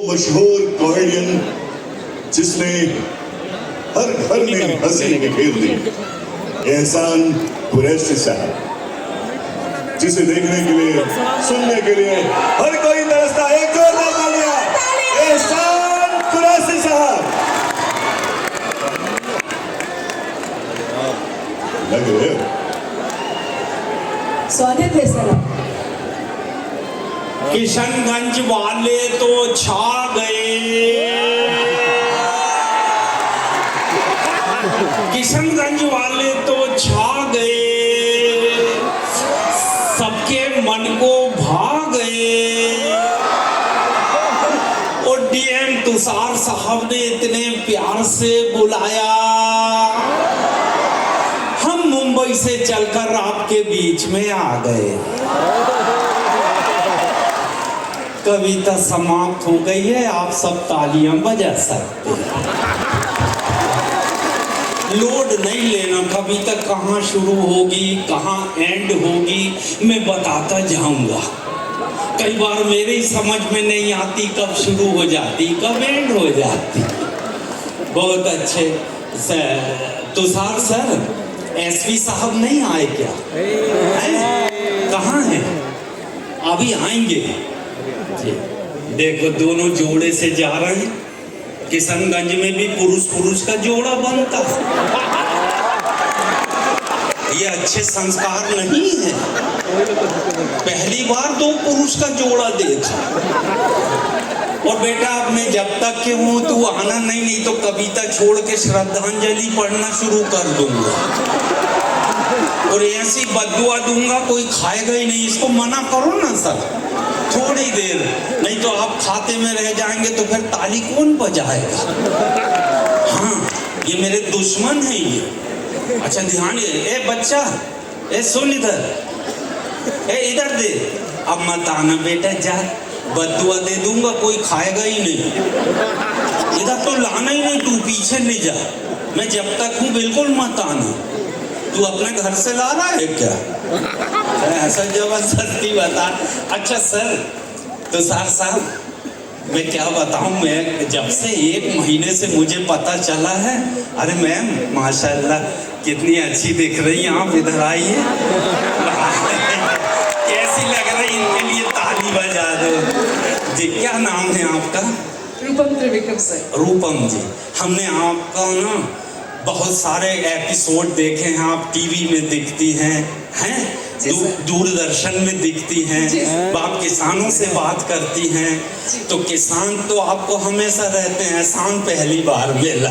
मशहूर कॉमेडियन जिसने हर घर में हंसी बिखेर दी, एहसान कुरैशी साहब, जिसे देखने के लिए, सुनने के लिए हर कोई तरसता है। एक जोरदार तालियां एहसान कुरैशी साहब। लग रहे हो? स्वागत है सर। किशनगंज वाले तो छा गए, किशनगंज वाले तो छा गए, सबके मन को भा गए। और डीएम तुषार साहब ने इतने प्यार से बुलाया, हम मुंबई से चलकर आपके बीच में आ गए। कविता समाप्त हो गई है, आप सब तालियां बजा सकते हैं। लोड नहीं लेना, कविता कहाँ शुरू होगी कहाँ एंड होगी मैं बताता जाऊंगा। कई बार मेरे ही समझ में नहीं आती कब शुरू हो जाती कब एंड हो जाती। बहुत अच्छे तुषार सर, एसपी साहब नहीं आए क्या? कहाँ हैं? अभी आएंगे। देखो दोनों जोड़े से जा रहे हैं। किशनगंज में भी पुरुष पुरुष का जोड़ा बनता है, ये अच्छे संस्कार नहीं है। पहली बार दो पुरुष का जोड़ा देखा। और बेटा अब मैं जब तक के हूँ तू आना नहीं तो कविता छोड़ के श्रद्धांजलि पढ़ना शुरू कर दूंगा और ऐसी बद्दुआ दूंगा कोई खाएगा ही नहीं। इसको मना करो ना सर थोड़ी देर, नहीं तो आप खाते में रह जाएंगे तो फिर ताली कौन बजाएगा? हाँ ये मेरे दुश्मन हैं ये। अच्छा ध्यान ए बच्चा, ए सुन इधर, ए इधर दे। अब मत आना बेटा, जा बद्दुआ दे दूंगा कोई खाएगा ही नहीं। इधर तो लाना ही नहीं, तू पीछे ले जा। मैं जब तक हूँ बिल्कुल मत आना। तू अपने घर से ला रहा है क्या? ऐसा जबरदस्ती बता। अच्छा सर तुषार साहब मैं क्या बताऊं, मैं जब से 1 महीने से मुझे पता चला है। अरे मैम माशाल्लाह कितनी अच्छी दिख रही हैं आप, इधर आइए। कैसी लग रही, इनके लिए ताली बजा दो जी। क्या नाम है आपका? रूपम त्रिविक्रम सर। रूपम जी, हमने आपका ना बहुत सारे एपिसोड देखे हैं, आप टीवी में दिखती हैं दूरदर्शन में दिखती हैं, आप किसानों से बात करती हैं। तो किसान तो आपको हमेशा रहते हैं, एहसान पहली बार मिला।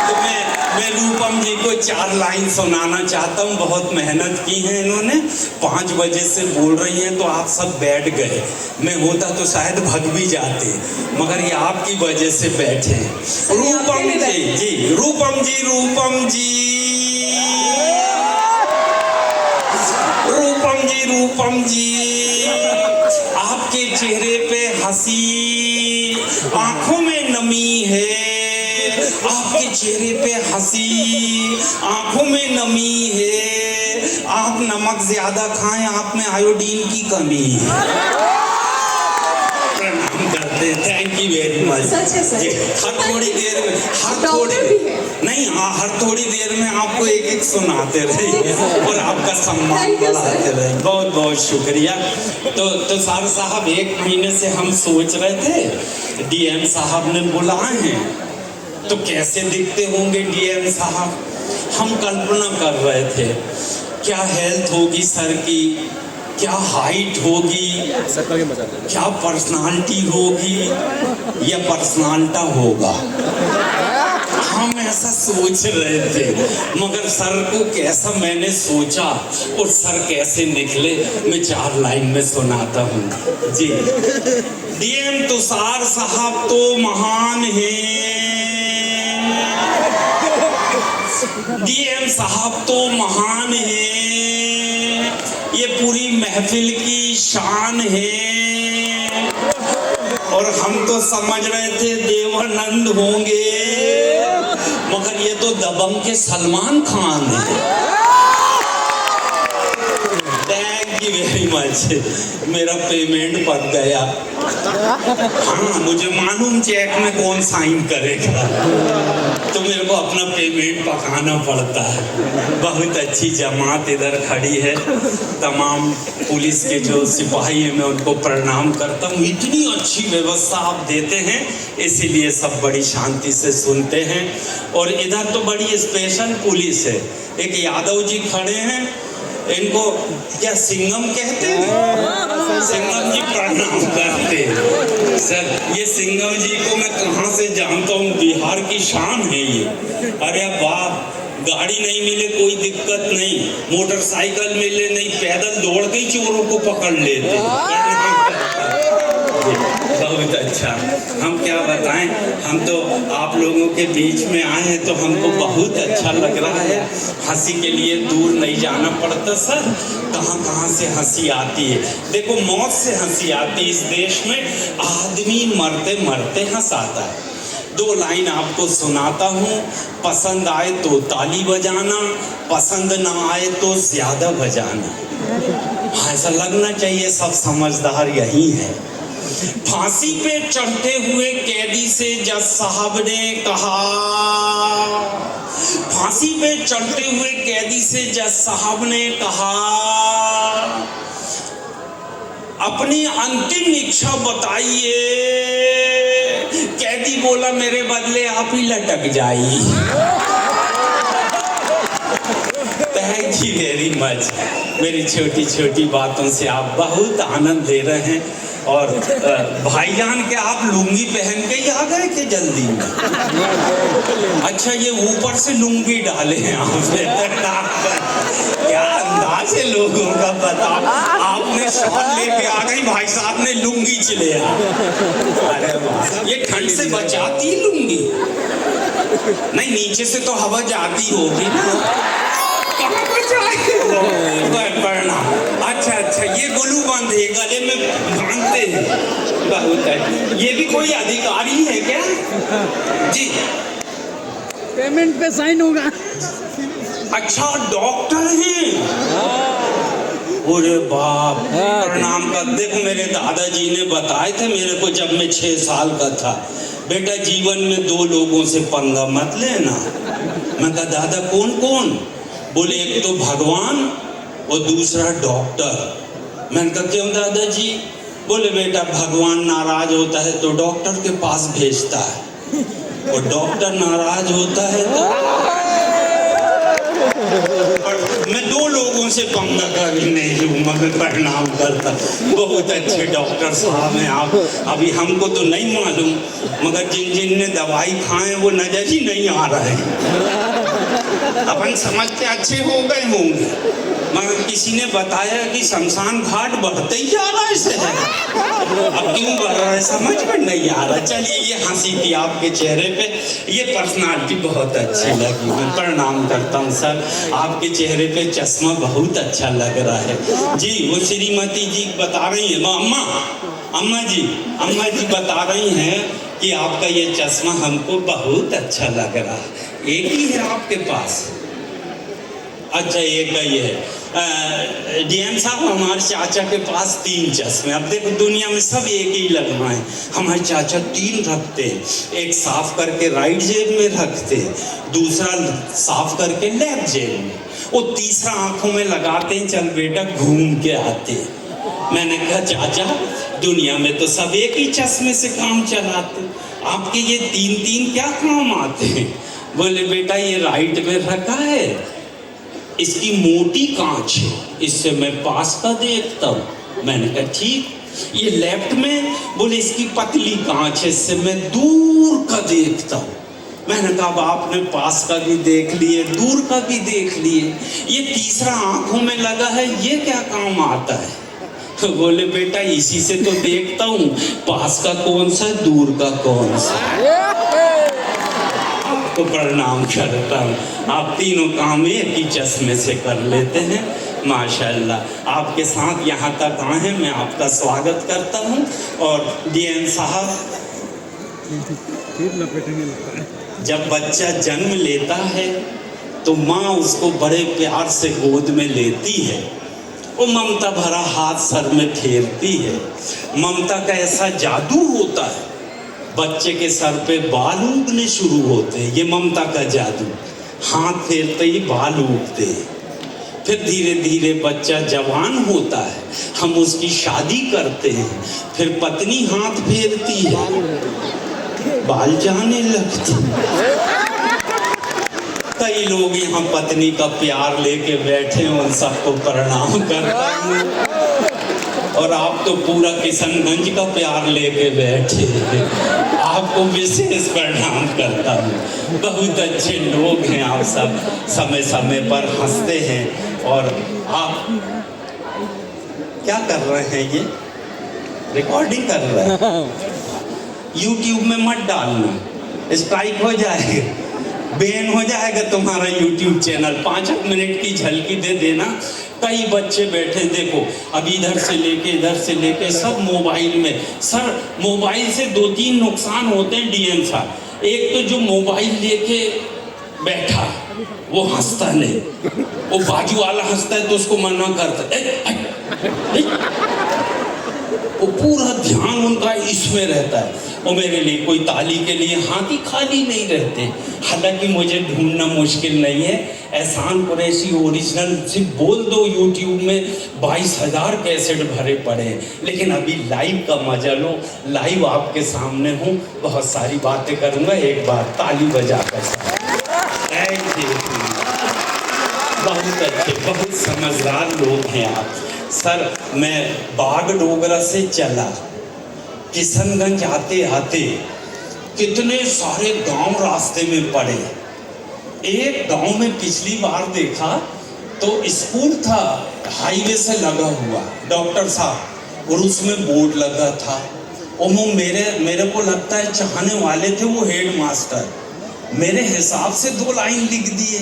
तो मैं रूपम जी को 4 लाइन सुनाना चाहता हूँ। बहुत मेहनत की है इन्होंने, 5 बजे से बोल रही हैं तो आप सब बैठ गए। मैं होता तो शायद भग भी जाते, मगर ये आपकी वजह से बैठे। रूपम जी, रूपम जी, रूपम जी, रूपम जी, रूपम जी, आपके चेहरे पे हंसी, आंखों में नमी है। आपके चेहरे पे हंसी, आंखों में नमी है। आप नमक ज्यादा खाएं, आप में आयोडीन की कमी है। प्रणाम करते, थैंक यू वेरी मच। हर थोड़ी देर में, हर थोड़ी देर में आपको एक सुनाते रहे और आपका सम्मान बढ़ाते रहे। बहुत बहुत शुक्रिया। तो साहब 1 महीने से हम सोच रहे थे डीएम साहब ने बुलाए हैं तो कैसे दिखते होंगे डीएम साहब। हम कल्पना कर रहे थे क्या हेल्थ होगी सर की, क्या हाइट होगी, क्या पर्सनालिटी होगी या पर्सनालिटा होगा। हम ऐसा सोच रहे थे, मगर सर को कैसा मैंने सोचा और सर कैसे निकले मैं 4 लाइन में सुनाता हूँ जी। डीएम तुषार साहब तो महान हैं, डीएम साहब तो महान हैं, ये पूरी महफिल की शान है। और हम तो समझ रहे थे देवानंद होंगे, मगर ये तो दबंग के सलमान खान है। थैंक यू वेरी मच, मेरा पेमेंट पक गया। हाँ, मुझे मालूम चेक में कौन साइन करेगा, तो मेरे को अपना पेमेंट पकाना पड़ता है। बहुत अच्छी जमात इधर खड़ी है, तमाम पुलिस के जो सिपाही हैं मैं उनको प्रणाम करता हूँ। इतनी अच्छी व्यवस्था आप देते हैं, इसीलिए सब बड़ी शांति से सुनते हैं। और इधर तो बड़ी स्पेशल पुलिस है। एक यादव जी खड़े हैं, इनको क्या सिंघम कहते हैं? सिंघम जी प्रणाम करते हैं। सर, ये सिंघम जी को मैं कहाँ से जानता हूँ, बिहार की शान है ये। अरे बाप, गाड़ी नहीं मिले कोई दिक्कत नहीं, मोटरसाइकिल मिले नहीं, पैदल दौड़ के ही चोरों को पकड़ लेते। बहुत अच्छा। हम क्या बताएं, हम तो आप लोगों के बीच में आए हैं तो हमको बहुत अच्छा लग रहा है। हंसी के लिए दूर नहीं जाना पड़ता सर, कहाँ कहाँ से हंसी आती है। देखो, मौत से हंसी आती है इस देश में। आदमी मरते मरते हंसाता है। 2 लाइन आपको सुनाता हूँ, पसंद आए तो ताली बजाना, पसंद ना आए तो ज्यादा बजाना। ऐसा लगना चाहिए सब समझदार यही है। फांसी पे चढ़ते हुए कैदी से जज साहब ने कहा, फांसी पे चढ़ते हुए कैदी से जज साहब ने कहा, अपनी अंतिम इच्छा बताइए। कैदी बोला, मेरे बदले आप ही लटक जाइए। Thank you very much. मेरी छोटी छोटी बातों से आप बहुत आनंद ले रहे हैं। और भाईजान, क्या आप लुंगी पहन के ही आ गए कि जल्दी में? अच्छा, ये ऊपर से लुंगी डाले हैं आपने? क्या अंदाज है लोगों का, बता। आपने शॉल लेके आ गई, भाई साहब ने लुंगी चले आ। अरे वाह, ये ठंड से बचाती लुंगी? नहीं, नीचे से तो हवा जाती होगी ना। प्रणाम। अच्छा, ये गुलू बंद है, गले में बांधते हैं। बहुत है। ये भी कोई अधिकारी है क्या जी? पेमेंट पे साइन होगा। अच्छा, डॉक्टर हैं? अरे बाप, प्रणाम कर। देखो, मेरे दादाजी ने बताए थे मेरे को जब मैं 6 साल का था, बेटा जीवन में 2 लोगों से पंगा मत लेना। मैं कहा, दादा कौन कौन? बोले, एक तो भगवान और दूसरा डॉक्टर। मैंने कहा, क्यों दादाजी? बोले, बेटा भगवान नाराज होता है तो डॉक्टर के पास भेजता है, और डॉक्टर नाराज होता है तो मैं 2 लोगों से पंगा कभी नहीं लूंगा। मैं प्रणाम करता। बहुत अच्छे डॉक्टर साहब हैं आप। अभी हमको तो नहीं मालूम, मगर जिन जिन ने दवाई खाए वो नजर ही नहीं आ रहे हैं। अपन समझ के अच्छे हो गए होंगे, मगर किसी ने बताया कि शमशान घाट बढ़ते ही जा रहा है शहर। अब क्यों बढ़ रहा है समझ में नहीं आ रहा। चलिए, ये हंसी थी आपके चेहरे पे, ये पर्सनालिटी बहुत अच्छी लगी। मैं प्रणाम करता हूँ सर, आपके चेहरे पे चश्मा बहुत अच्छा लग रहा है जी। वो श्रीमती जी बता रही है, अम्मा जी बता रही हैं कि आपका ये चश्मा हमको बहुत अच्छा लग रहा है। एक ही है आपके पास? अच्छा, एक ही है। डीएम साहब, हमारे चाचा के पास 3 चश्मे। अब देखो, दुनिया में सब एक ही लगवाएं, हमारे चाचा 3 रखते हैं। एक साफ करके राइट जेब में रखते, दूसरा साफ करके लेफ्ट जेब में, और तीसरा आंखों में लगाते हैं, चल बेटा घूम के आते। मैंने कहा, चाचा दुनिया में तो सब एक ही चश्मे से काम चलाते, आपके ये 3 क्या काम आते हैं? बोले, बेटा ये राइट में रखा है, इसकी मोटी कांच है, इससे मैं पास का देखता हूँ। मैंने कहा ठीक। ये लेफ्ट में, बोले इसकी पतली कांच है, इससे मैं दूर का देखता हूँ। मैंने कहा, अब आपने पास का भी देख लिए, दूर का भी देख लिए, ये तीसरा आंखों में लगा है, ये क्या काम आता है? तो बोले, बेटा इसी से तो देखता हूँ पास का कौन सा, दूर का कौन सा। तो प्रणाम करता हूँ। आप तीनों काम एक ही चश्मे से कर लेते हैं, माशाल्लाह। आपके साथ यहाँ तक आए हैं, मैं आपका स्वागत करता हूँ। और डीएम साहब, जब बच्चा जन्म लेता है तो माँ उसको बड़े प्यार से गोद में लेती है, वो ममता भरा हाथ सर में फेरती है। ममता का ऐसा जादू होता है, बच्चे के सर पे बाल उगने शुरू होते हैं। ये ममता का जादू, हाथ फेरते ही बाल उगते हैं। फिर धीरे धीरे बच्चा जवान होता है, हम उसकी शादी करते हैं। फिर पत्नी हाथ फेरती है, बाल जाने लगते हैं। कई लोग यहाँ पत्नी का प्यार लेके बैठे हैं, उन सबको प्रणाम करता हूँ। और आप तो पूरा किशनगंज का प्यार लेके बैठे हैं, आपको विशेष प्रणाम करता हूँ। बहुत अच्छे लोग हैं आप सब, समय समय पर हंसते हैं। और आप क्या कर रहे हैं? ये रिकॉर्डिंग कर रहे हैं। यूट्यूब में मत डालना, स्ट्राइक हो जाएगा, बैन हो जाएगा तुम्हारा यूट्यूब चैनल। 5 मिनट की झलकी दे देना। कई बच्चे बैठे, देखो अब इधर से लेके सब मोबाइल में। सर मोबाइल से 2-3 नुकसान होते हैं डीएम साहब। एक तो जो मोबाइल लेके बैठा वो हंसता नहीं, वो बाजू वाला हंसता है तो उसको मना करता है। वो पूरा ध्यान उनका इसमें रहता है। और मेरे लिए कोई ताली के लिए हाथ ही खाली नहीं रहते। हालांकि मुझे ढूंढना मुश्किल नहीं है। एहसान कुरैशी ओरिजिनल सिर्फ बोल दो यूट्यूब में 22,000 कैसेट भरे पड़े हैं। लेकिन अभी लाइव का मजा लो, लाइव आपके सामने हूँ, बहुत सारी बातें करूँगा। एक बार ताली बजाकर बहुत अच्छे, बहुत समझदार लोग हैं आप। सर मैं बागडोगरा से चला, किशनगंज आते आते कितने सारे गांव रास्ते में पड़े। एक गांव में पिछली बार देखा तो स्कूल था, हाईवे से लगा हुआ, डॉक्टर साहब, और उसमें बोर्ड लगा था। और वो मेरे को लगता है चाहने वाले थे वो हेड मास्टर। मेरे हिसाब से 2 लाइन लिख दिए।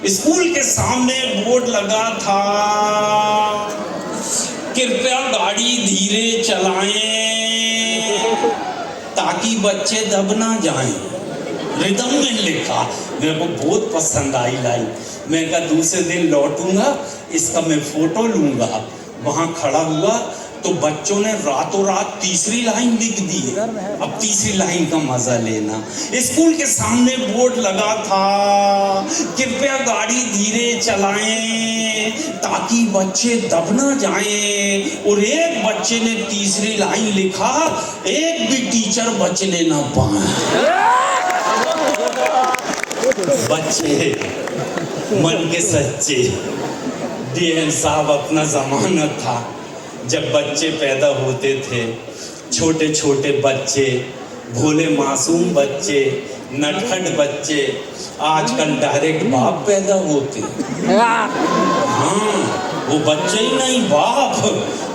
स्कूल के सामने बोर्ड लगा था, कृपया गाड़ी धीरे चलाएं ताकि बच्चे दब ना जाएं। रिदम में लिखा, मेरे को बहुत पसंद आई लाइन। मैं कहा दूसरे दिन लौटूंगा, इसका मैं फोटो लूंगा। वहां खड़ा हुआ तो बच्चों ने रातों रात तीसरी लाइन लिख दी है। अब तीसरी लाइन का मजा लेना। स्कूल के सामने बोर्ड लगा था, कृपया गाड़ी धीरे चलाएं ताकि बच्चे दब ना जाएं। और एक बच्चे ने तीसरी लाइन लिखा, एक भी टीचर बचने ना पाए। बच्चे मन के सच्चे। डीएन साहब अपना जमाना था जब बच्चे पैदा होते थे, छोटे छोटे बच्चे, भोले मासूम बच्चे, नटखट बच्चे। आजकल डायरेक्ट बाप पैदा होते। हाँ, वो बच्चे ही नहीं, बाप,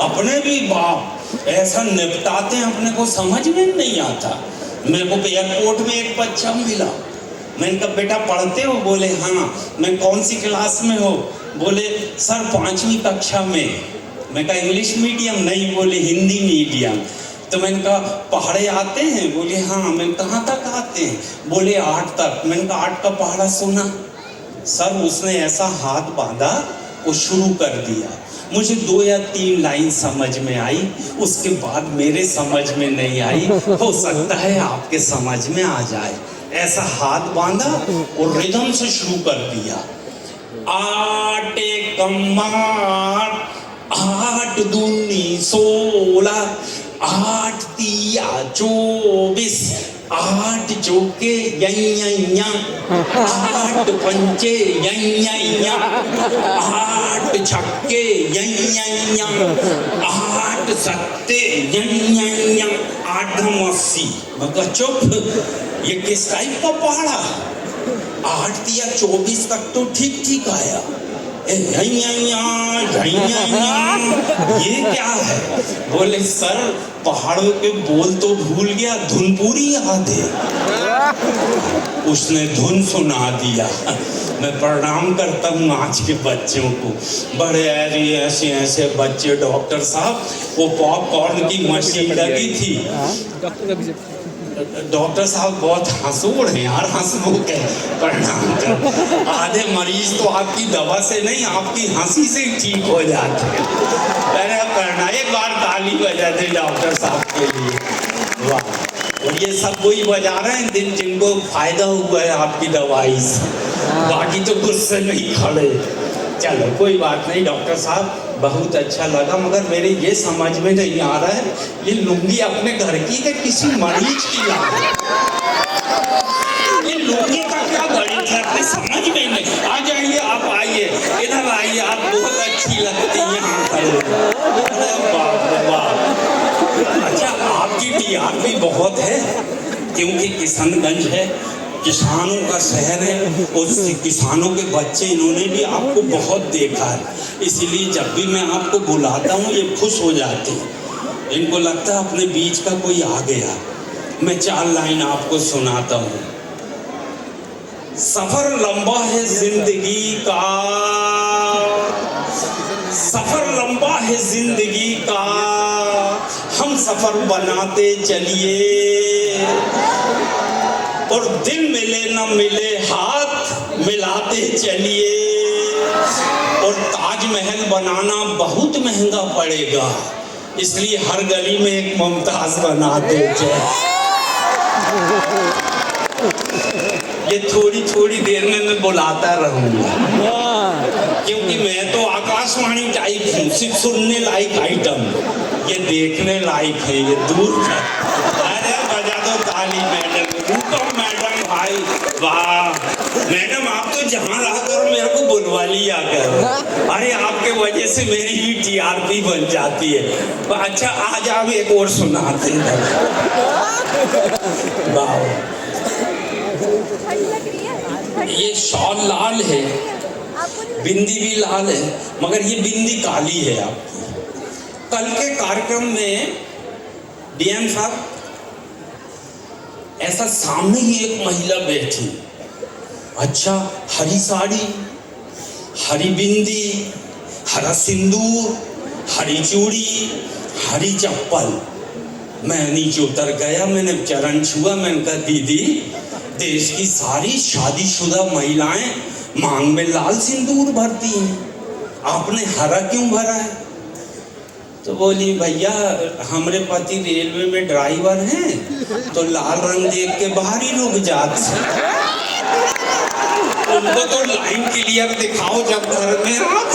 अपने भी बाप ऐसा निपटाते हैं, अपने को समझ में नहीं आता। मेरे को एयरपोर्ट में एक बच्चा मिला, मैंने कहा बेटा पढ़ते हो? बोले हाँ। मैं कौन सी क्लास में हो? बोले सर 5वीं कक्षा में। मैं कहा इंग्लिश मीडियम? नहीं, बोले हिंदी मीडियम। तो मैंने कहा पहाड़े आते हैं? बोले हाँ। मैं कहाँ तक आते हैं? बोले 8 तक। मैंने कहा 8 का पहाड़ा सुना? सर उसने ऐसा हाथ बांधा, वो शुरू कर दिया। मुझे 2 या 3 लाइन समझ में आई, उसके बाद मेरे समझ में नहीं आई। हो सकता है आपके समझ में आ जाए। ऐसा हाथ बांधा और रिदम से शुरू कर दिया। 8 कमार, 8 दूनी 16, 8 तिया 24, 8 चौके यैया, 8 पंचे यैया, 8 छक्के यैया, 8 सत्ते यैया, 8 80। मगर चुप, ये किस टाइप का पहाड़ा? 8 या 24 तक तो ठीक ठीक आया। ये क्या है? बोले सर पहाड़ों के बोल तो भूल गया, धुन पूरी याद है। उसने धुन सुना दिया। मैं प्रणाम करता हूँ आज के बच्चों को, बड़े ऐसे ऐसे बच्चे। डॉक्टर साहब वो पॉपकॉर्न की मशीन लगी थी, डॉक्टर साहब बहुत हंसूड़ हैं यार, हंसमुख है। प्रणाम कर। आधे मरीज तो आपकी दवा से नहीं, आपकी हंसी से ही ठीक हो जाते हैं। अरे प्रणाम, एक बार ताली बजा दे डॉक्टर साहब के लिए। वाह। और ये सब वही बजा रहे हैं दिन जिनको फायदा हुआ है आपकी दवाई से, बाकी तो गुस्से नहीं खड़े। चलो कोई बात नहीं डॉक्टर साहब, बहुत अच्छा लगा, मगर मेरे ये समझ में नहीं आ रहा है ये लुंगी अपने घर की के किसी मरीज की ला है। ये लुंगी का क्या गणित है अपने समझ में नहीं। आ जाइए, आप आइए, इधर आइए, आप बहुत अच्छी लगती हैं यहाँ पर। अरे बाप रे बाप। अच्छा, आपकी टीआरपी बहुत है क्योंकि किशनगंज है, किसानों का शहर है, और किसानों के बच्चे इन्होंने भी आपको बहुत देखा है, इसलिए जब भी मैं आपको बुलाता हूँ ये खुश हो जाते हैं। इनको लगता है अपने बीच का कोई आ गया। मैं 4 लाइन आपको सुनाता हूँ। सफर लंबा है जिंदगी का, सफर लंबा है जिंदगी का, हम सफर बनाते चलिए, और दिल मिले न मिले हाथ मिलाते चलिए, और ताजमहल बनाना बहुत महंगा पड़ेगा, इसलिए हर गली में एक मुमताज बनाते चलिए। ये थोड़ी थोड़ी देर में मैं बुलाता रहूंगा, क्योंकि मैं तो आकाशवाणी टाइप हूँ, सिर्फ सुनने लायक आइटम, ये देखने लायक है, ये दूर का। अरे बजा दो ताली मैडम, मैडम भाई, वाह मैडम, आप तो जहाँ रहा करो मेरे को बुलवा लिया करो। अरे आपके वजह से मेरी भी टीआरपी बन जाती है। अच्छा आज आप एक और सुनाते हैं। वाह, ये शॉल लाल है, बिंदी भी लाल है, मगर ये बिंदी काली है आपकी। कल के कार्यक्रम में डीएम साहब, ऐसा सामने ही एक महिला बैठी, अच्छा हरी साड़ी, हरी बिंदी, हरा सिंदूर, हरी चूड़ी, हरी चप्पल। मैं नीचे उतर गया, मैंने चरण छुआ, मैंने कहा दीदी, देश की सारी शादीशुदा महिलाएं मांग में लाल सिंदूर भरती हैं, आपने हरा क्यों भरा है? तो बोली भैया हमारे पति रेलवे में ड्राइवर हैं, तो लाल रंग देख के बाहर ही रुक जाते, उनको तो लाइन क्लियर दिखाओ जब घर में आप।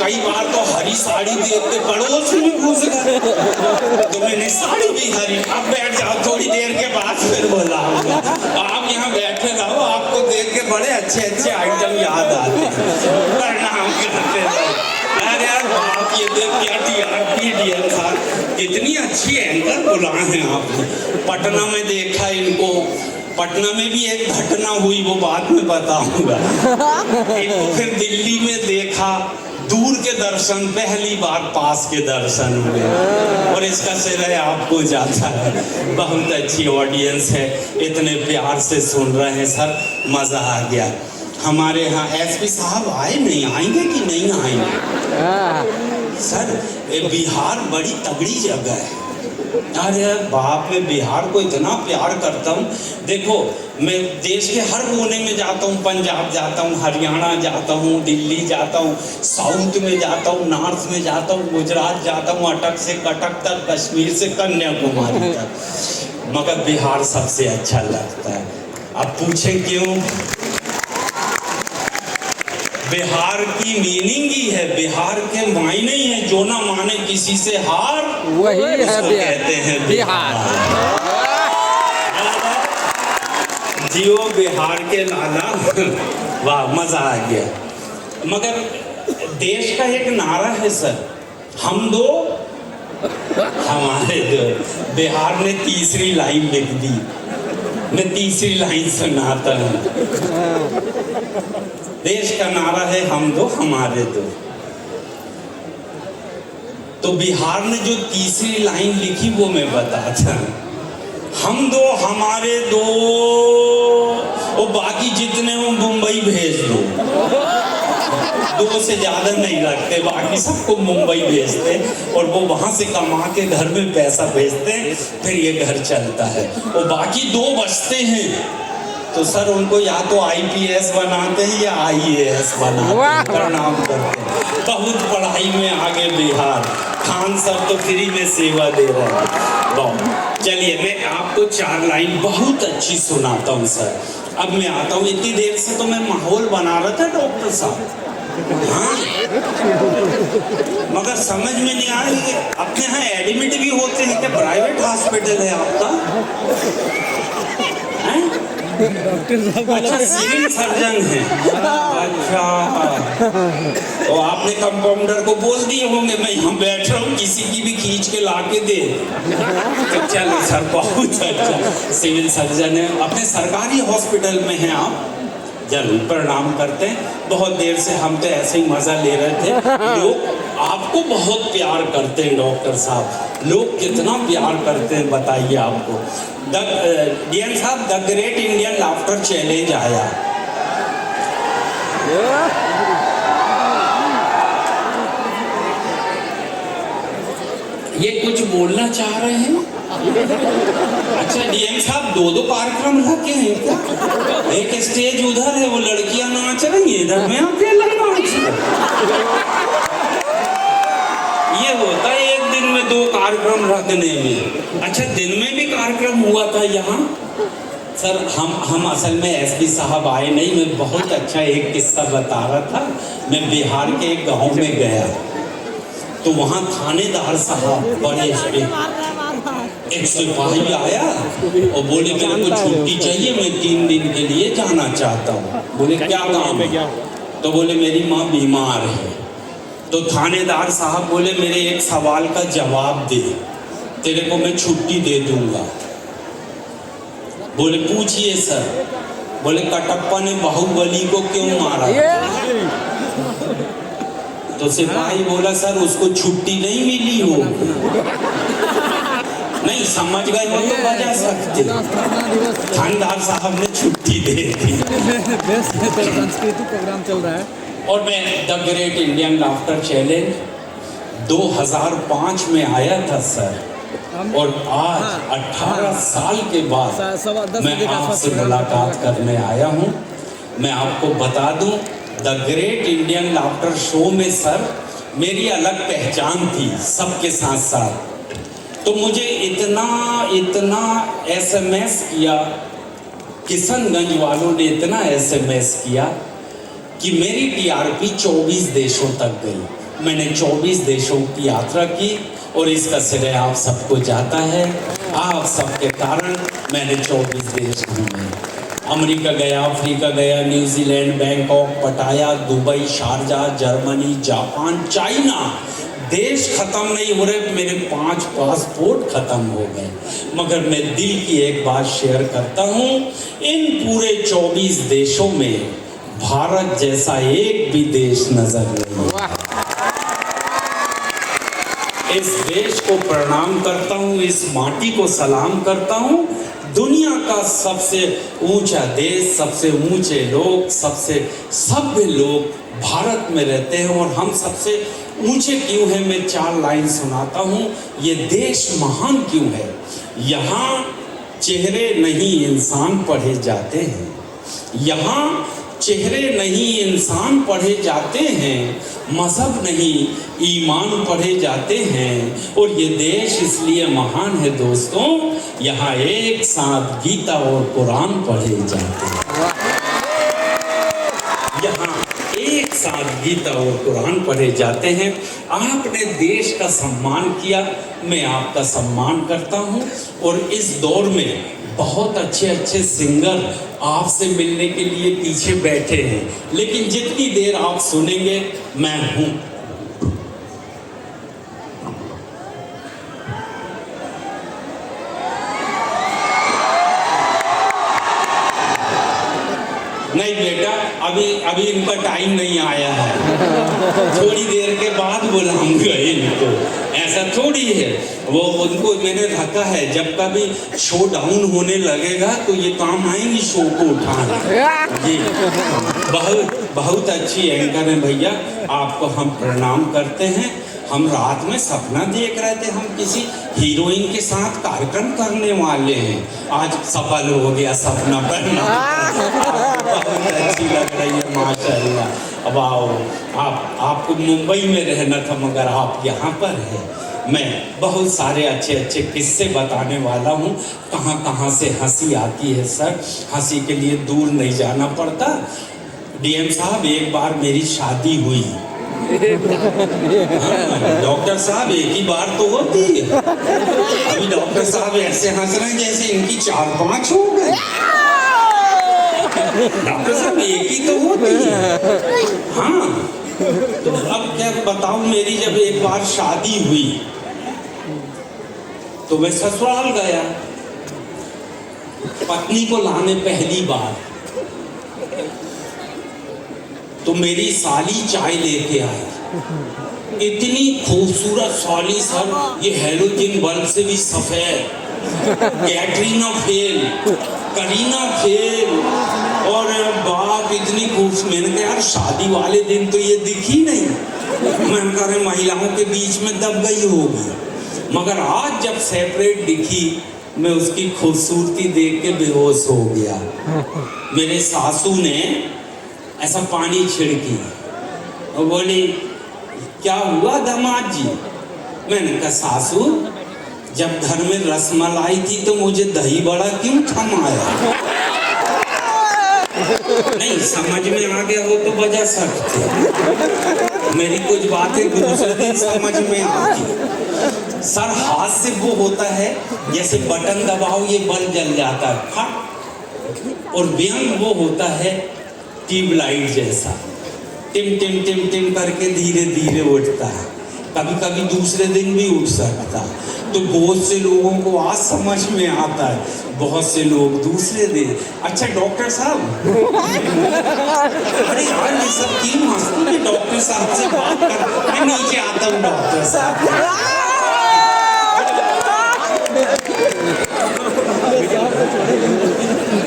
कई बार तो हरी साड़ी देख के पड़ोस में घुस गए, तो मैंने साड़ी भी हरी। अब बैठ जाओ, थोड़ी देर के बाद फिर बुलाऊंगा। आप यहाँ बैठे रहो, आपको देख के बड़े अच्छे अच्छे आइटम याद आते हैं, प्रणाम करते रहो। अरे यार आप ये देख क्या टीआरपी डीएम साहब, कितनी अच्छी एंकर बुलाए हैं आपने। पटना में देखा इनको, पटना में भी एक घटना हुई, वो बाद में बताऊंगा। इनको फिर दिल्ली में देखा, दूर के दर्शन, पहली बार पास के दर्शन हुए, और इसका श्रेय आपको जाता है। बहुत अच्छी ऑडियंस है, इतने प्यार से सुन रहे हैं सर, मजा आ गया। हमारे यहाँ एसपी साहब आए नहीं, आएंगे कि नहीं आएंगे? सर ये बिहार बड़ी तगड़ी जगह है। अरे बाप रे, बिहार को इतना प्यार करता हूँ। देखो मैं देश के हर कोने में जाता हूँ, पंजाब जाता हूँ, हरियाणा जाता हूँ, दिल्ली जाता हूँ, साउथ में जाता हूँ, नॉर्थ में जाता हूँ, गुजरात जाता हूँ, अटक से कटक तक, कश्मीर से कन्याकुमारी तक, मगर बिहार सबसे अच्छा लगता है। अब पूछें क्यों? बिहार की मीनिंग ही है, बिहार के मायने ही है, जो ना माने किसी से हार वही है कहते हैं बिहार। जियो बिहार के लाला, वाह मजा आ गया। मगर देश का एक नारा है सर, हम दो हमारे दो। बिहार ने तीसरी लाइन लिख दी, मैं तीसरी लाइन सुनाता हूँ। देश का नारा है हम दो हमारे दो, तो बिहार ने जो तीसरी लाइन लिखी वो मैं बताता हूँ। हम दो हमारे दो, और बाकी जितने हो मुंबई भेज दो। 2 से ज़्यादा नहीं रखते, बाकी सबको मुंबई भेजते और वो वहाँ से कमा के घर में पैसा भेजते हैं, फिर ये घर चलता है। और बाकी 2 बचते हैं तो सर उनको या तो IPS बनाते हैं या IAS बनाते हैं, प्रणाम करते हैं। बहुत पढ़ाई में आगे बिहार, खान सर तो फ्री में सेवा दे रहे हैं। बहुत चलिए, मैं आपको 4 लाइन बहुत अच्छी सुनाता हूँ सर। अब मैं आता हूँ, इतनी देर से तो मैं माहौल बना रहा था डॉक्टर साहब, हाँ, मगर समझ में नहीं आ रही कि अपने यहाँ एडमिट भी होते हैं क्या? प्राइवेट हॉस्पिटल है आपका? अच्छा, सिविल सर्जन है। अच्छा, तो आपने कंपाउंडर को बोल दिए होंगे मैं यहाँ बैठ रहा हूँ, किसी की भी खींच के ला के दे। तो चलो सर, बहुत अच्छा सिविल सर्जन है, अपने सरकारी हॉस्पिटल में हैं आप, जरूर प्रणाम करते हैं। बहुत देर से हम तो ऐसे ही मजा ले रहे थे। लोग आपको बहुत प्यार करते हैं डॉक्टर साहब, लोग कितना प्यार करते हैं बताइए आपको। डीएम साहब, the great Indian laughter challenge आया। ये कुछ बोलना चाह रहे हैं? अच्छा डीएम साहब, 2 कार्यक्रम रखे हैं क्या? एक स्टेज उधर है, वो लड़कियां नाच रही है, इधर में अकेला नाच। ये होता है एक दिन में 2 कार्यक्रम रखने में। अच्छा, दिन में भी कार्यक्रम हुआ था यहाँ? सर हम असल में एसपी साहब आए नहीं, मैं बहुत अच्छा एक किस्सा बता रहा था। मैं बिहार के एक गांव में गया तो वहाँ थानेदार साहब बड़े एक सिपाही आया और बोले मेरे को छुट्टी चाहिए, मैं 3 दिन के लिए जाना चाहता हूँ। बोले क्या काम है? तो बोले मेरी माँ बीमार है। तो थानेदार साहब बोले मेरे एक सवाल का जवाब दे, तेरे को मैं छुट्टी दे दूंगा। बोले पूछिए सर। बोले कटप्पा ने बाहुबली को क्यों मारा? तो सिपाही बोला सर उसको छुट्टी नहीं मिली हो। नहीं समझ गए हो तो बजा सकते। थानेदार साहब ने छुट्टी दे दी। सांस्कृतिक प्रोग्राम चल रहा है। और मैं the great Indian laughter challenge 2005 में आया था सर, और आज 18 साल के बाद मैं आपसे मुलाकात करने आया हूँ। मैं आपको बता दूं, the great Indian laughter show में सर मेरी अलग पहचान थी सबके साथ साथ। तो मुझे इतना SMS किया, किशनगंज वालों ने इतना SMS किया कि मेरी TRP 24 देशों तक गई। मैंने 24 देशों की यात्रा की और इसका श्रेय आप सबको जाता है। आप सबके कारण मैंने 24 देश घूमे। अमेरिका गया, अफ्रीका गया, न्यूजीलैंड, बैंकॉक, पटाया, Dubai, Sharjah, Germany, Japan, China. देश खत्म नहीं हो रहे, मेरे 5 पासपोर्ट खत्म हो गए। मगर मैं दिल की एक बात शेयर करता हूँ, इन पूरे 24 देशों में भारत जैसा एक भी देश नजर नहीं। इस देश को प्रणाम करता हूँ, इस माटी को सलाम करता हूँ। दुनिया का सबसे ऊंचा देश, सबसे ऊंचे लोग, सबसे सभ्य लोग भारत में रहते हैं। और हम सबसे ऊंचे क्यों हैं, मैं 4 लाइन सुनाता हूँ। ये देश महान क्यों है? यहाँ चेहरे नहीं इंसान पढ़े जाते हैं, यहाँ चेहरे नहीं इंसान पढ़े जाते हैं, मजहब नहीं ईमान पढ़े जाते हैं। और ये देश इसलिए महान है दोस्तों, यहाँ एक साथ गीता और कुरान पढ़े जाते हैं। यहाँ एक साथ गीता और कुरान पढ़े जाते हैं। आपने देश का सम्मान किया, मैं आपका सम्मान करता हूँ। और इस दौर में बहुत अच्छे अच्छे सिंगर आपसे मिलने के लिए पीछे बैठे हैं, लेकिन जितनी देर आप सुनेंगे मैं हूँ। नहीं बेटा, अभी इनका टाइम नहीं आया है, थोड़ी देर के बाद बुलाऊंगा इनको, ऐसा थोड़ी है। वो उनको मैंने रखा है, जब कभी शो डाउन होने लगेगा तो ये काम आएंगी शो को उठाने। जी बहुत बहुत अच्छी एंकर हैं भैया, आपको हम प्रणाम करते हैं। हम रात में सपना देख रहे थे, हम किसी हीरोइन के साथ कार्यक्रम करने वाले हैं, आज सफल हो गया सपना। बहुत अच्छी लग रही है माशाल्लाह। अब आओ, आपको मुंबई में रहना था मगर आप यहाँ पर हैं। मैं बहुत सारे अच्छे अच्छे किस्से बताने वाला हूँ, कहाँ कहाँ से हंसी आती है सर। हंसी के लिए दूर नहीं जाना पड़ता। डीएम साहब, एक बार मेरी शादी हुई। डॉक्टर साहब, एक ही बार तो होती है। अभी डॉक्टर साहब ऐसे हंस रहे हैं जैसे इनकी 4-5 हो गए। डॉक्टर साहब, एक ही तो होती है। हाँ, तो अब क्या बताऊं, मेरी जब एक बार शादी हुई तो मैं ससुराल गया पत्नी को लाने पहली बार। तो मेरी साली चाय लेके आई, इतनी खूबसूरत साली सर, ये हैलोजन बल्ब से भी सफेद। कैटरीना फेल, करीना फेल, और बाप इतनी खूबसूरत। मैंने कहा यार शादी वाले दिन तो ये दिखी नहीं, मैं कह रहे महिलाओं के बीच में दब गई होगी। मगर आज जब सेपरेट दिखी, मैं उसकी खूबसूरती देख के बेहोश हो गया। मेरे सासू ने ऐसा पानी छिड़की और बोली, क्या हुआ दामाद जी? मैंने कहा सासू, जब घर में रसमलाई थी तो मुझे दही बड़ा क्यों थमाया? नहीं समझ में आ गया हो तो बजा सकते। मेरी कुछ बातें दूसरे दिन समझ में आती। सर, हाथ से वो होता है जैसे बटन दबाओ ये बल्ब जल जाता है फट, और व्यंग वो होता है ट्यूबलाइट जैसा, टिम टिम टिम टिम करके धीरे धीरे उठता है। कभी कभी दूसरे दिन भी उठ सकता है। तो बहुत से लोगों को आज समझ में आता है, बहुत से लोग दूसरे दिन। अच्छा डॉक्टर साहब, अरे यार ये सब क्यों हंसते हैं? डॉक्टर साहब से बात कर, मैं नीचे आता हूँ डॉक्टर साहब।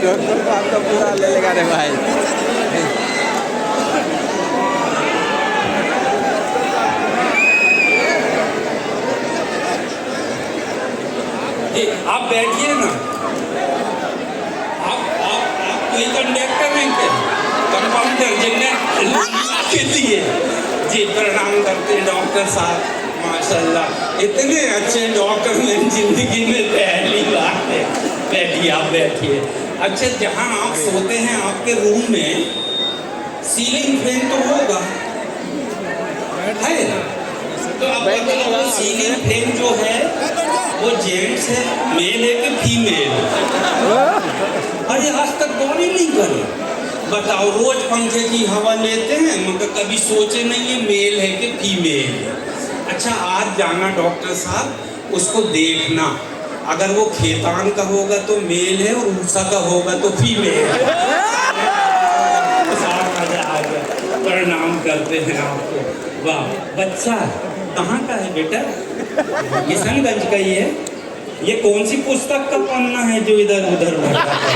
डॉक्टर को आपका पूरा ले लेगा रे भाई। आप बैठिए ना। आप कोई कंडक्टर हैं क्या? कंपाउंडर जिन्हें के लिए जी प्रणाम करते हैं डॉक्टर साहब, माशाल्लाह इतने अच्छे डॉक्टर मेरी जिंदगी में पहली बार है। बैठिए, आप बैठिए। अच्छा, जहाँ आप सोते हैं आपके रूम में सीलिंग फैन तो होगा, है? तो आप बताओ सीलिंग फैन जो है वो जेंट्स है, मेल है कि फीमेल? अरे आज तक गौर ही नहीं करे। बताओ, रोज पंखे की हवा लेते हैं मगर कभी सोचे नहीं ये मेल है कि फीमेल। अच्छा, आज जाना डॉक्टर साहब, उसको देखना, अगर वो खेतान का होगा तो मेल है और ऊषा का होगा तो फीमेल है। प्रणाम करते हैं आपको। वाह, बच्चा कहाँ का है बेटा? किशनगंज का ही है। ये कौन सी पुस्तक का पन्ना है जो इधर उधर भटका है?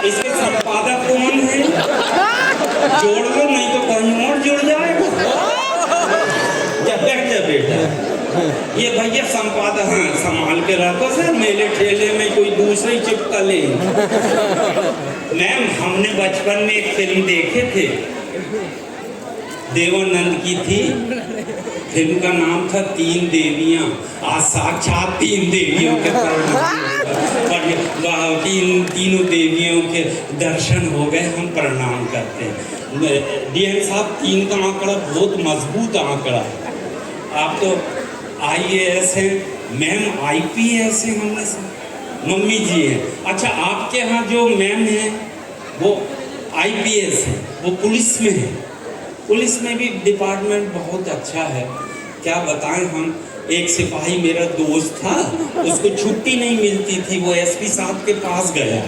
इसके संपादक कौन है? जोड़ लो, नहीं तो कहीं और जुड़ जाएगा। जा बैठ जा बेटा। ये भैया संपादक, हाँ संभाल के रखो सर, मेले ठेले में कोई दूसरे ही चिपका ले। मैम, हमने बचपन में एक फिल्म देखे थे, देवानंद की थी। फिल्म का नाम था 3 देवियाँ। आज साक्षात 3 देवियों के तीनों देवियों के दर्शन हो गए। हम प्रणाम करते हैं। डीएम साहब, 3 का आंकड़ा बहुत मजबूत आंकड़ा है। आप तो IAS हैं, मैम IPS हैं, हमने मम्मी जी हैं। अच्छा, आपके यहाँ जो मैम है वो IPS है, वो पुलिस में है। पुलिस में भी डिपार्टमेंट बहुत अच्छा है, क्या बताएं हम। एक सिपाही मेरा दोस्त था, उसको छुट्टी नहीं मिलती थी, वो SP साहब के पास गया,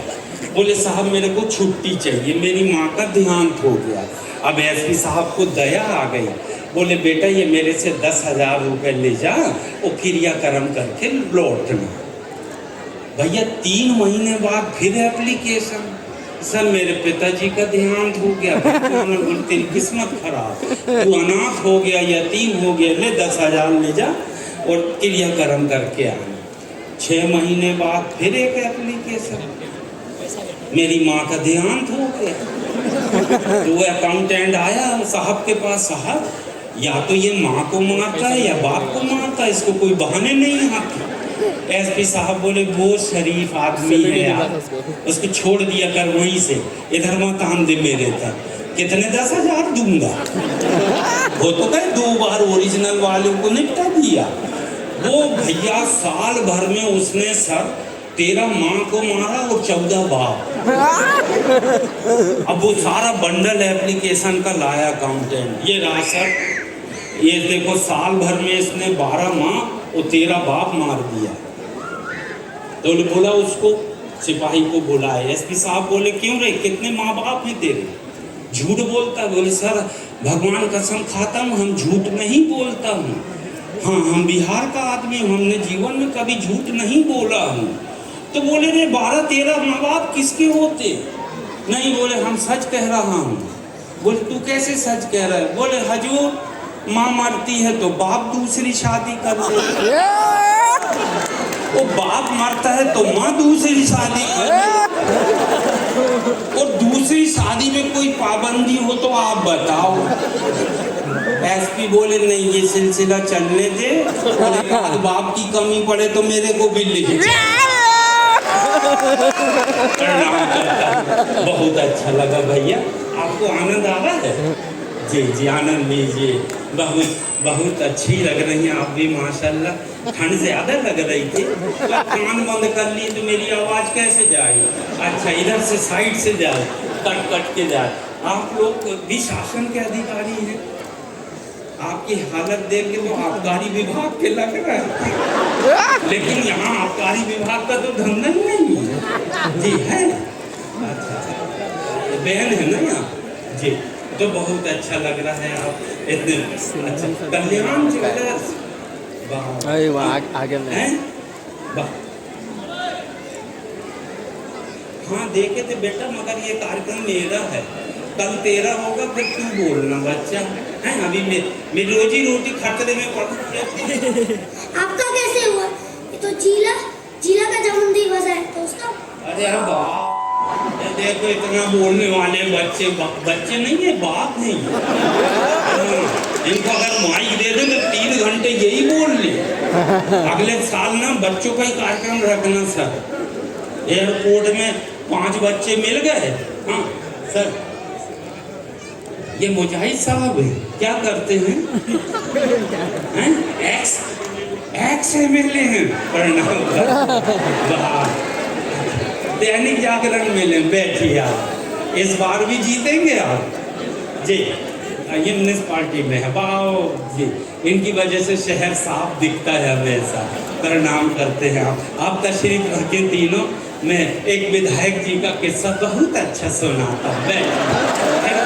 बोले साहब मेरे को छुट्टी चाहिए, मेरी माँ का देहांत हो गया। अब SP साहब को दया आ गई, बोले बेटा ये मेरे से 10,000 रुपये ले जा और क्रियाक्रम करके लौटना। भैया 3 महीने बाद फिर एप्लीकेशन, सर मेरे पिताजी का देहांत हो गया। उन्होंने बोला तेरी किस्मत खराब, तू अनाथ हो गया, यतीम हो गया, ले 10,000 ले जा और क्रियाक्रम करके आना। 6 महीने बाद फिर एक एप्लीकेशन, मेरी माँ का देहांत हो गया। तो वो अकाउंटेंट आया साहब के पास, साहब या तो ये माँ को मारता है या बाप को मारता है, इसको कोई बहाने नहीं आते। एसपी साहब बोले वो शरीफ आदमी है यार, उसको छोड़ दिया कर वहीं से, इधर मत आन दे मेरे तक। कितने 10,000 दूंगा? वो तो कहे 2 बार ओरिजिनल वालों को निपटा दिया। वो भैया साल भर में उसने सर 13 माँ को मारा और 14 बाप। अब वो सारा बंडल एप्लीकेशन का लाया अकाउंटेंट, ये रहा सर, ये देखो साल भर में इसने 12 माँ और 13 बाप मार दिया। तो बोला उसको सिपाही को बुलाए। एसपी साहब बोले क्यों रे, कितने माँ बाप हैं तेरे? झूठ बोलता। बोले सर भगवान कसम खाता हूँ हम झूठ नहीं बोलता हूँ। हाँ हम बिहार का आदमी हूँ, हमने जीवन में कभी झूठ नहीं बोला हूँ। तो बोले रे 12-13 माँ बाप किसके होते? नहीं, बोले हम सच कह रहा हूँ। बोले तू कैसे सच कह रहा है? बोले हजूर माँ मरती है तो बाप दूसरी शादी कर दे, वो बाप मरता है तो माँ दूसरी शादी कर दे, और दूसरी शादी में कोई पाबंदी हो तो आप बताओ। एसपी बोले नहीं ये सिलसिला चलने दे, और बाप की कमी पड़े तो मेरे को भी लिख। बहुत अच्छा लगा भैया, आपको आनंद आ रहा है? जी जी आनंद लीजिए। बहुत बहुत अच्छी लग रही हैं आप भी माशाल्लाह। ठंड ज़्यादा लग रही थी तो कान बंद कर लिए तो मेरी आवाज़ कैसे जाएगी? अच्छा इधर से साइड से जाए, कट कट के जाए। आप लोग भी शासन के अधिकारी हैं, आपकी हालत देख के तो आबकारी विभाग के लग रहा है, लेकिन यहाँ आबकारी विभाग का तो धंधा ही नहीं है। जी है, अच्छा बहन है ना यहाँ जी, तो बहुत अच्छा लग रहा है आप इतने अच्छा कल्याण ज्वेलर्स। आगे में हाँ देखे थे बेटा, मगर ये कार्यक्रम मेरा है, कल तेरा होगा फिर तू बोलना बच्चा है। अभी मेरी रोजी रोटी खतरे में पड़ गई। आपका कैसे हुआ? ये तो जीला का जन्म दिवस है तो उसका। अरे बाप, देखो इतना बोलने वाले बच्चे, बच्चे नहीं है बाप नहीं है। इनको अगर माइक दे दे तो 3 घंटे यही बोल ले। अगले साल ना बच्चों का ही कार्यक्रम रखना सर। एयरपोर्ट में 5 बच्चे मिल गए। हाँ सर, ये मुजाहिद साहब है, क्या करते हैं? एक्स MLA हैं। प्रणाम। दैनिक जागरण में बैठिए आप, इस बार भी जीतेंगे आप जी। ये म्यूनिसिपालिटी में है वाओ जी, इनकी वजह से शहर साफ दिखता है हमेशा। प्रणाम करते हैं आप तशरीफ रखें तीनों। मैं एक विधायक जी का किस्सा बहुत अच्छा सुनाता हूँ,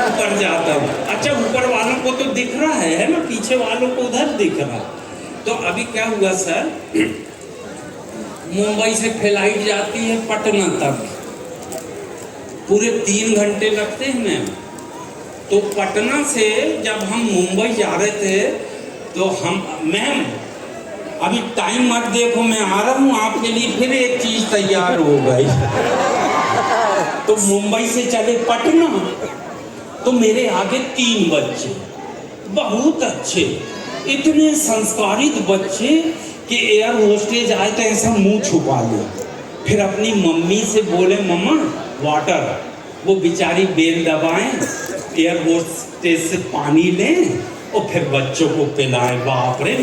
ऊपर जाता हूँ। अच्छा ऊपर वालों को तो दिख रहा है ना, पीछे वालों को उधर दिख रहा। तो अभी क्या हुआ सर, मुंबई से फ्लाइट जाती है पटना तक, पूरे 3 घंटे लगते हैं मैम। तो पटना से जब हम मुंबई जा रहे थे तो हम मैम अभी टाइम मत देखो, मैं आ रहा हूँ आपके लिए, फिर एक चीज़ तैयार हो गई। तो मुंबई से चले पटना, तो मेरे आगे 3 बच्चे बहुत अच्छे, इतने संस्कारित बच्चे कि एयर होस्टेज आए तो ऐसा मुंह छुपा लो। फिर अपनी मम्मी से बोले मम्मा वाटर, वो बेचारी बेल दबाएं, एयर होस्टेज से पानी लें और फिर बच्चों को पिलाएं। बाप रे।